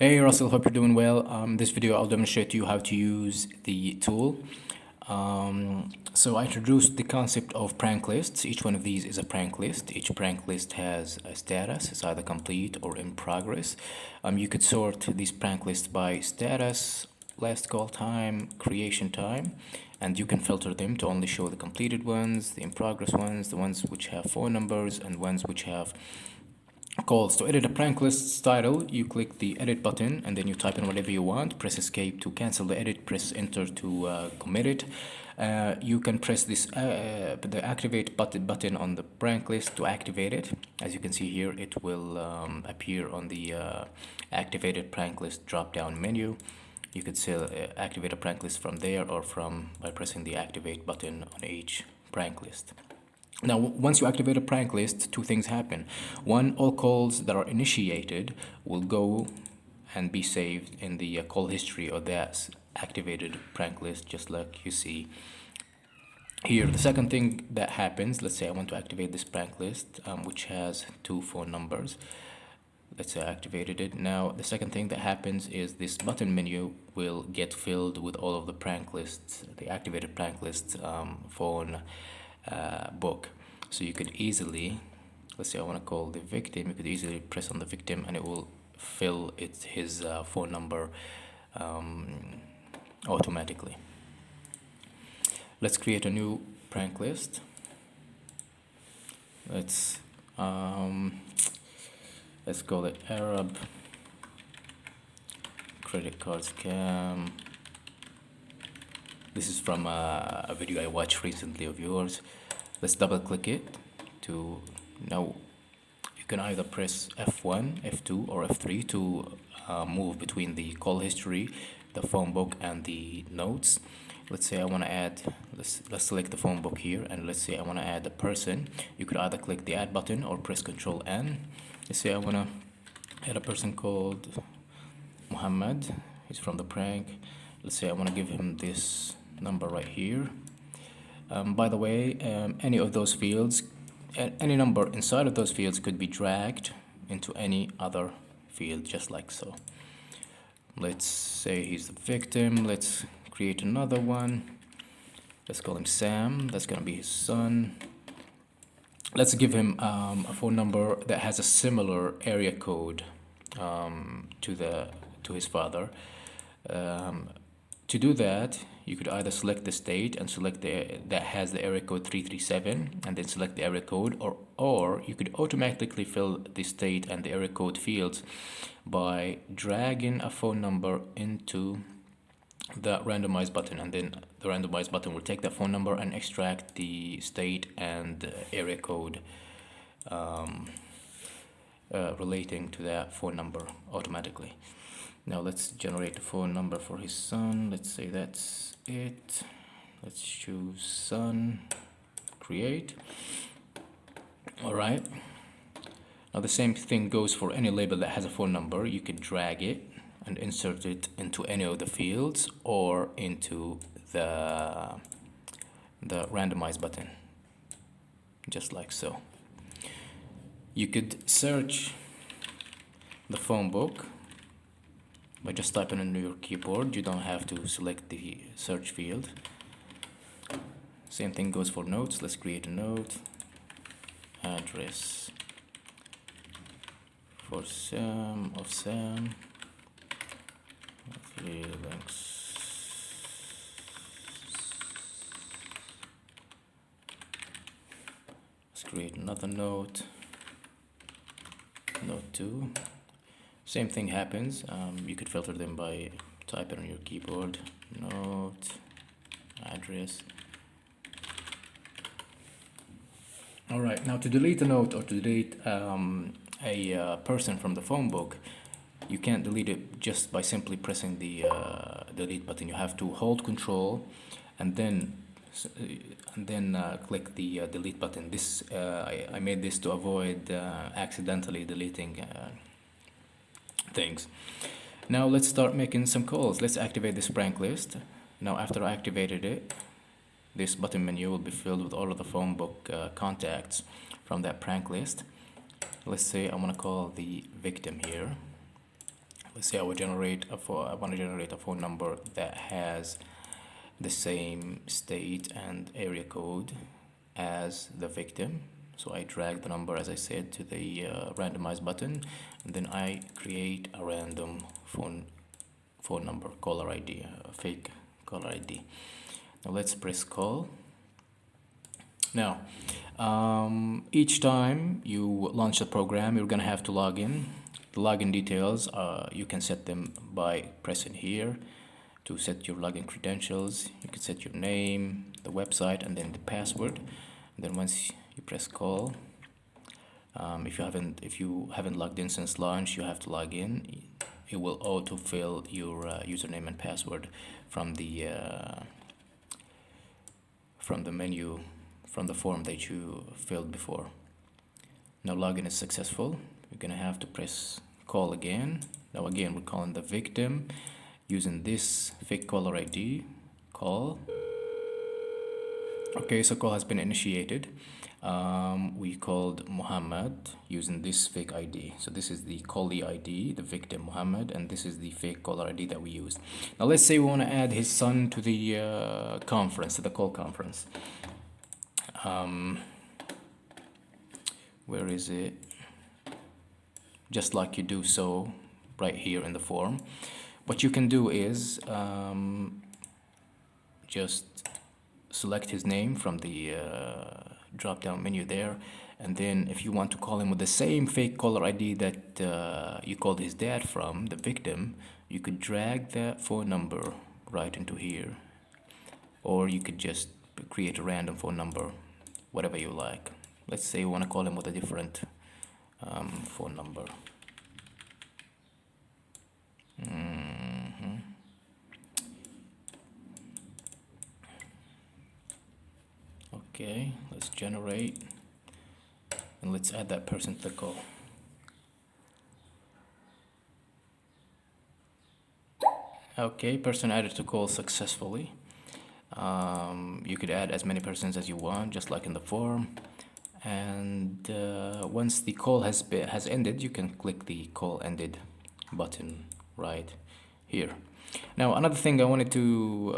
Hey Russell, hope you're doing well. This video I'll demonstrate to you how to use the tool. So I introduced the concept of prank lists. Each one of these is a prank list. Each prank list has a status. It's either complete or in progress. You could sort these prank lists by status, last call time, creation time, and you can filter them to only show the completed ones, the in progress ones, the ones which have phone numbers, and ones which have calls. To edit a prank list's title, you click the edit button and then you type in whatever you want. Press escape to cancel the edit, press enter to commit it. You can press the activate button on the prank list to activate it. As you can see here, it will appear on the activated prank list drop down menu. You could still activate a prank list from there or by pressing the activate button on each prank list. Now, once you activate a prank list, two things happen. One, all calls that are initiated will go and be saved in the call history of that activated prank list, just like you see here. The second thing that happens, let's say I want to activate this prank list, which has two phone numbers. Let's say I activated it. Now, the second thing that happens is this button menu will get filled with all of the prank lists, the activated prank list phone book. So you could easily, let's say I want to call the victim, you could easily press on the victim and it will fill his phone number automatically. Let's create a new prank list. Let's call it Arab credit card scam. This is from a video I watched recently of yours. Let's double click it to now. You can either press F1, F2 or F3 to move between the call history, the phone book and the notes. Let's say I want to add, let's select the phone book here, and let's say I want to add a person. You could either click the add button or press Ctrl N. Let's say I want to add a person called Muhammad. He's from the prank. Let's say I want to give him this number right here. By the way, any of those fields, any number inside of those fields could be dragged into any other field, just like so. Let's say he's the victim. Let's create another one. Let's call him Sam. That's gonna be his son. Let's give him a phone number that has a similar area code to his father. To do that, you could either select the state and select that has the area code 337 and then select the area code, or you could automatically fill the state and the area code fields by dragging a phone number into the randomize button, and then the randomize button will take that phone number and extract the state and area code relating to that phone number automatically. Now let's generate the phone number for his son. Let's say that's it. Let's choose son, create. All right. Now the same thing goes for any label that has a phone number. You can drag it and insert it into any of the fields or into the randomize button, just like so. You could search the phone book by just typing on your keyboard. You don't have to select the search field. Same thing goes for notes. Let's create a note. Address for Sam of Sam. Links. Let's create another note. Note 2. Same thing happens. You could filter them by typing on your keyboard. Note, address. All right, now to delete a note or to delete a person from the phone book, you can't delete it just by simply pressing the delete button. You have to hold Control and then click the delete button. This I made this to avoid accidentally deleting things. Now let's start making some calls. Let's activate this prank list. Now after I activated it, this button menu will be filled with all of the phone book contacts from that prank list. Let's say I want to call the victim here. let's say I want to generate a phone number that has the same state and area code as the victim. So I drag the number, as I said, to the randomize button, and then I create a random phone number, caller ID, a fake caller ID. Now let's press call. Now, each time you launch the program, you're gonna have to log in. The login details, you can set them by pressing here to set your login credentials. You can set your name, the website, and then the password. And then once you press call, if you haven't logged in since launch, you have to log in. It will auto-fill your username and password from the menu, from the form that you filled before. Now login is successful. You're gonna have to press call again. Now again, we're calling the victim using this fake caller ID. Call. Okay, so call has been initiated. We called Muhammad using this fake ID. So this is the callee ID, the victim Muhammad, and this is the fake caller ID that we used. Now let's say we want to add his son to the conference, to the call conference. Where is it? Just like you do so right here in the form. What you can do is just select his name from the drop down menu there, and then if you want to call him with the same fake caller ID that you called his dad from, the victim, you could drag that phone number right into here, or you could just create a random phone number, whatever you like. Let's say you want to call him with a different phone number. Okay, let's generate, and let's add that person to the call. Okay, person added to call successfully. You could add as many persons as you want, just like in the form. And once the call has ended, you can click the call ended button right here. Now, another thing I wanted to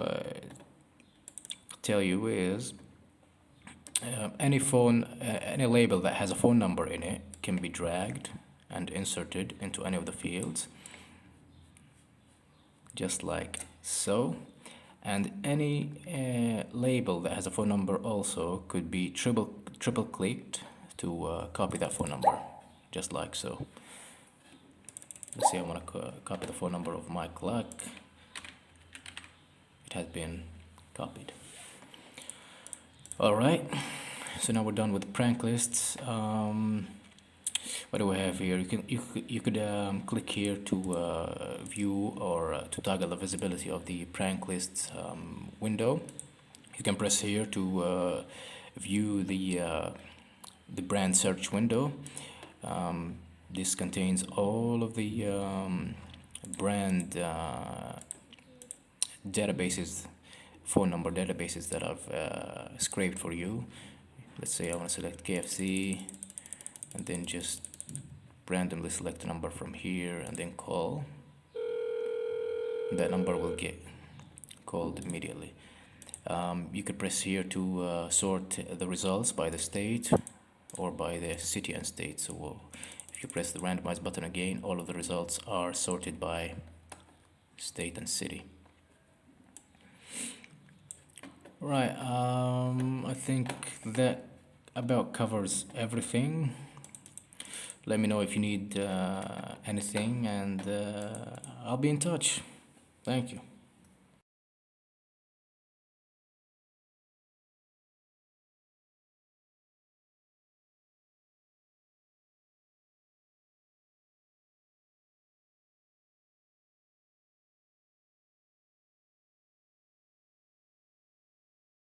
tell you is any label that has a phone number in it can be dragged and inserted into any of the fields, just like so. And any label that has a phone number also could be triple clicked to copy that phone number, just like so. Let's say I want to copy the phone number of Mike Luck. It has been copied. All right, so now we're done with prank lists. What do we have here? You could click here to view or to toggle the visibility of the prank lists window. You can press here to view the brand search window. This contains all of the brand databases, phone number databases that I've scraped for you. Let's say I want to select KFC, and then just randomly select a number from here and then call. That number will get called immediately. You could press here to sort the results by the state or by the city and state. So if you press the randomize button again, all of the results are sorted by state and city. Right, I think that about covers everything. Let me know if you need anything, and I'll be in touch. Thank you.